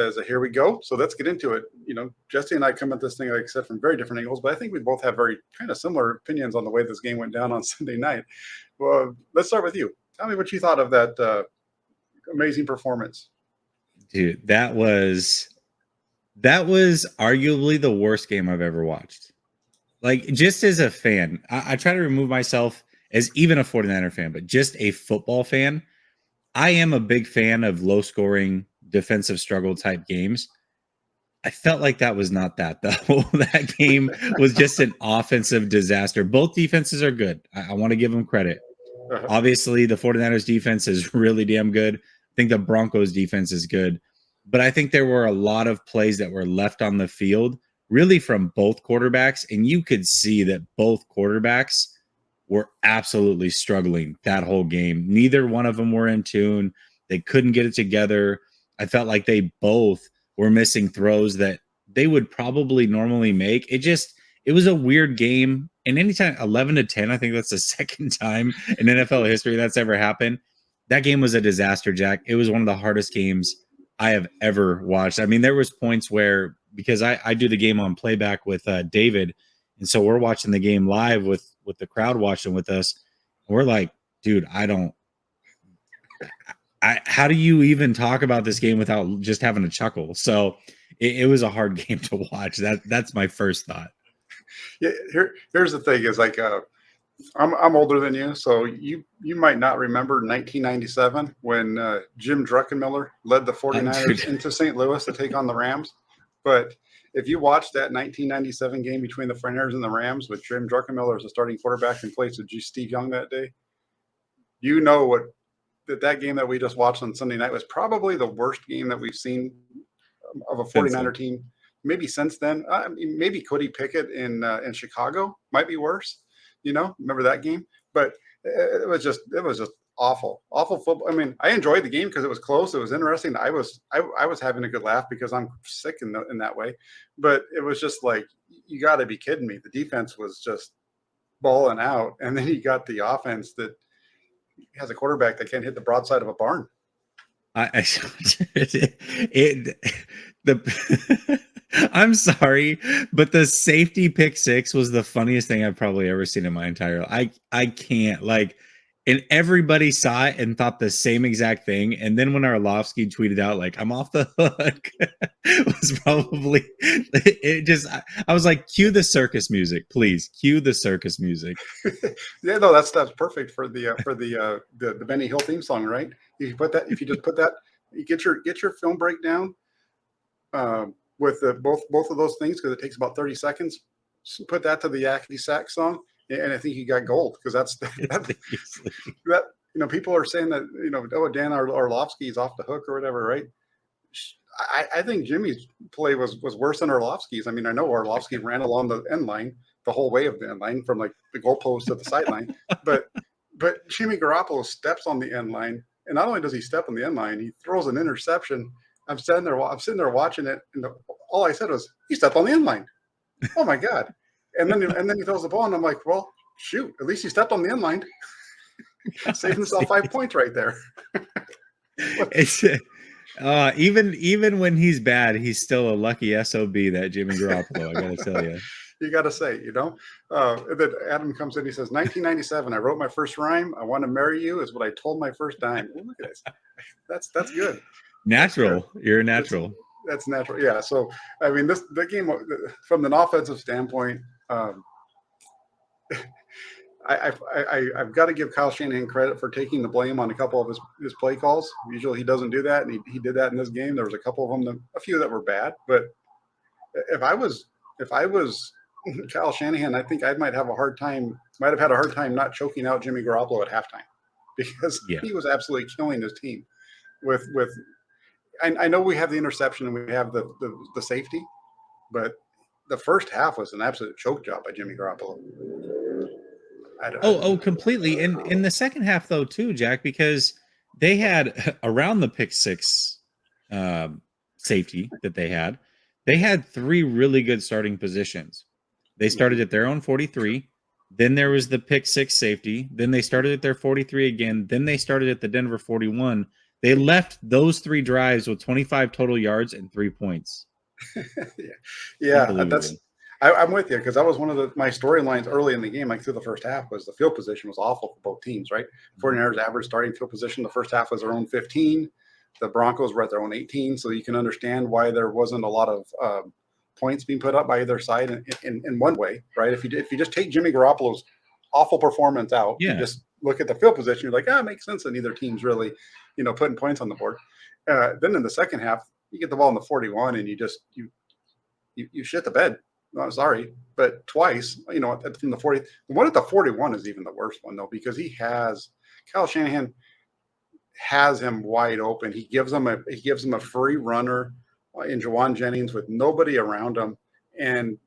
as a here we go. So let's get into it. Jesse and I come at this thing, like I said, from very different angles, but I think we both have very kind of similar opinions on the way this game went down on Sunday night. Well, let's start with you. Tell me what you thought of that amazing performance. Dude, that was arguably the worst game I've ever watched. Like, just as a fan, I try to remove myself as even a 49er fan, but just a football fan. I am a big fan of low scoring defensive struggle type games. I felt like that was not that, though. That game was just an offensive disaster. Both defenses are good. I want to give them credit. Obviously, the 49ers defense is really damn good. I think the Broncos defense is good. But I think there were a lot of plays that were left on the field, really from both quarterbacks. And you could see that both quarterbacks were absolutely struggling that whole game. Neither one of them were in tune. They couldn't get it together. I felt like they both were missing throws that they would probably normally make. It was a weird game. And anytime 11-10, I think that's the second time in NFL history that's ever happened. That game was a disaster, Jack. It was one of the hardest games I have ever watched. I mean, there was points where, because I do the game on playback with David, and so we're watching the game live with the crowd watching with us. We're like, dude, how do you even talk about this game without just having a chuckle? So it was a hard game to watch. That's my first thought. Yeah, here's the thing: is like I'm older than you, so you might not remember 1997 when Jim Druckenmiller led the 49ers into St. Louis to take on the Rams. But if you watch that 1997 game between the 49ers and the Rams with Jim Druckenmiller as a starting quarterback in place of Steve Young that day, you know that game that we just watched on Sunday night was probably the worst game that we've seen of a 49er team. Maybe since then, maybe Cody Pickett in Chicago might be worse. Remember that game? But it was just awful football. I mean, I enjoyed the game because it was close. It was interesting. I was having a good laugh because I'm sick in that way. But it was just like, you got to be kidding me. The defense was just balling out, and then you got the offense that has a quarterback that can't hit the broadside of a barn. I'm sorry, but the safety pick six was the funniest thing I've probably ever seen in my entire life. I can't, and everybody saw it and thought the same exact thing. And then when Orlovsky tweeted out, like, I'm off the hook, it was probably, I was like, cue the circus music, please. Cue the circus music. Yeah, no, that's perfect for the Benny Hill theme song, right? If you just put that, you get your film breakdown with both of those things, because it takes about 30 seconds. Put that to the Yakety Sax song, and I think you got gold, because that's that. People are saying that Dan Orlovsky is off the hook or whatever, right? I think Jimmy's play was worse than Orlovsky's. I mean, I know Orlovsky ran along the end line the whole way of the end line, from like the goalpost to the sideline, but Jimmy Garoppolo steps on the end line, and not only does he step on the end line, he throws an interception. I'm sitting there watching it, and all I said was, he stepped on the end line. Oh my God. And then he throws the ball, and I'm like, well, shoot, at least he stepped on the end line. Saving himself 5 points right there. It's even when he's bad, he's still a lucky SOB, that Jimmy Garoppolo, I gotta tell you. You gotta say, that Adam comes in, he says, 1997, I wrote my first rhyme. I want to marry you is what I told my first dime. Oh, look at this. That's good. Natural. You're a natural. That's natural. Yeah. So, I mean, the game from an offensive standpoint, I've got to give Kyle Shanahan credit for taking the blame on a couple of his play calls. Usually he doesn't do that, and he did that in this game. There was a couple of them, a few that were bad. But if I was Kyle Shanahan, I think I might have had a hard time not choking out Jimmy Garoppolo at halftime, because he was absolutely killing his team with. I know we have the interception and we have the safety, but the first half was an absolute choke job by Jimmy Garoppolo. Completely. And in the second half, though, too, Jack, because they had around the pick six safety that they had three really good starting positions. They started at their own 43. Then there was the pick six safety. Then they started at their 43 again. Then they started at the Denver 41. They left those 3 drives with 25 total yards and 3 points. Yeah, I'm with you because that was one of my storylines early in the game. Like through the first half, was the field position was awful for both teams. Right, 49ers average starting field position the first half was their own 15. The Broncos were at their own 18. So you can understand why there wasn't a lot of points being put up by either side in one way. Right, if you just take Jimmy Garoppolo's awful performance out, you just look at the field position. You're like, it makes sense that neither team's really, putting points on the board. Then in the second half, you get the ball in the 41, and you shit the bed. No, sorry, but twice, from the 40, the one at the 41 is even the worst one though, because Kyle Shanahan has him wide open. He gives him a free runner in Jawan Jennings with nobody around him, and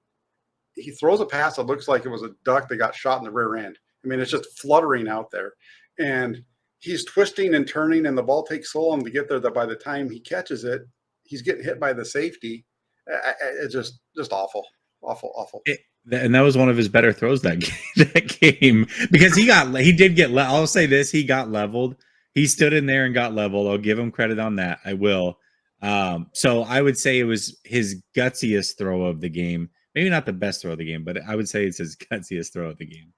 he throws a pass that looks like it was a duck that got shot in the rear end. I mean, it's just fluttering out there, and he's twisting and turning, and the ball takes so long to get there that by the time he catches it, he's getting hit by the safety. It's just awful. And that was one of his better throws that game because he did get. I'll say this: he got leveled. He stood in there and got leveled. I'll give him credit on that. I will. So I would say it was his gutsiest throw of the game. Maybe not the best throw of the game, but I would say it's his gutsiest throw of the game.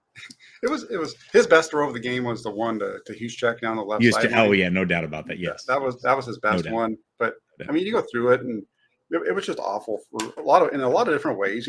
It was his best throw of the game was the one to Juszczyk down the left side. Oh yeah, no doubt about that. Yes, that was his best one. But I mean, you go through it, and it was just awful for in a lot of different ways,